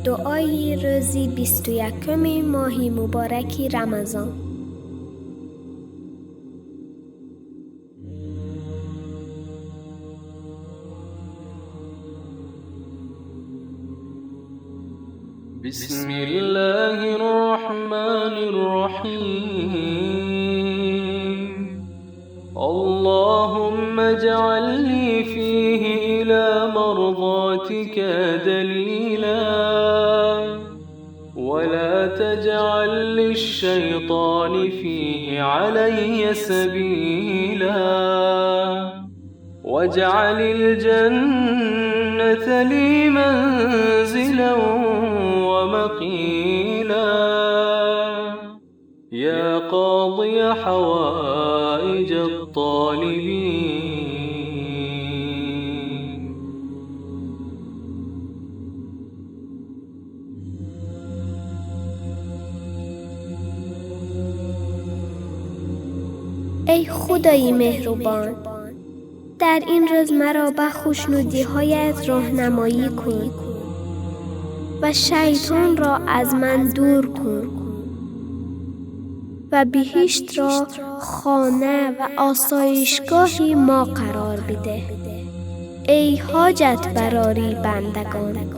دعای روزی 21 ماه مبارک رمضان. بسم الله الرحمن الرحيم. اللهم اجعلني فيه إلى مرضاتك دليلا، ولا تجعل للشيطان فيه علي سبيلا، واجعل الجنة لي منزلا ومقيلا، يا قاضي حوائج الطالبين. ای خدای مهربان، در این روز مرا به خوشنودی‌هایت راهنمایی کن و شیطان را از من دور کن و بهشت را خانه و آسایشگاه ما قرار بده. ای حاجت براری بندگان.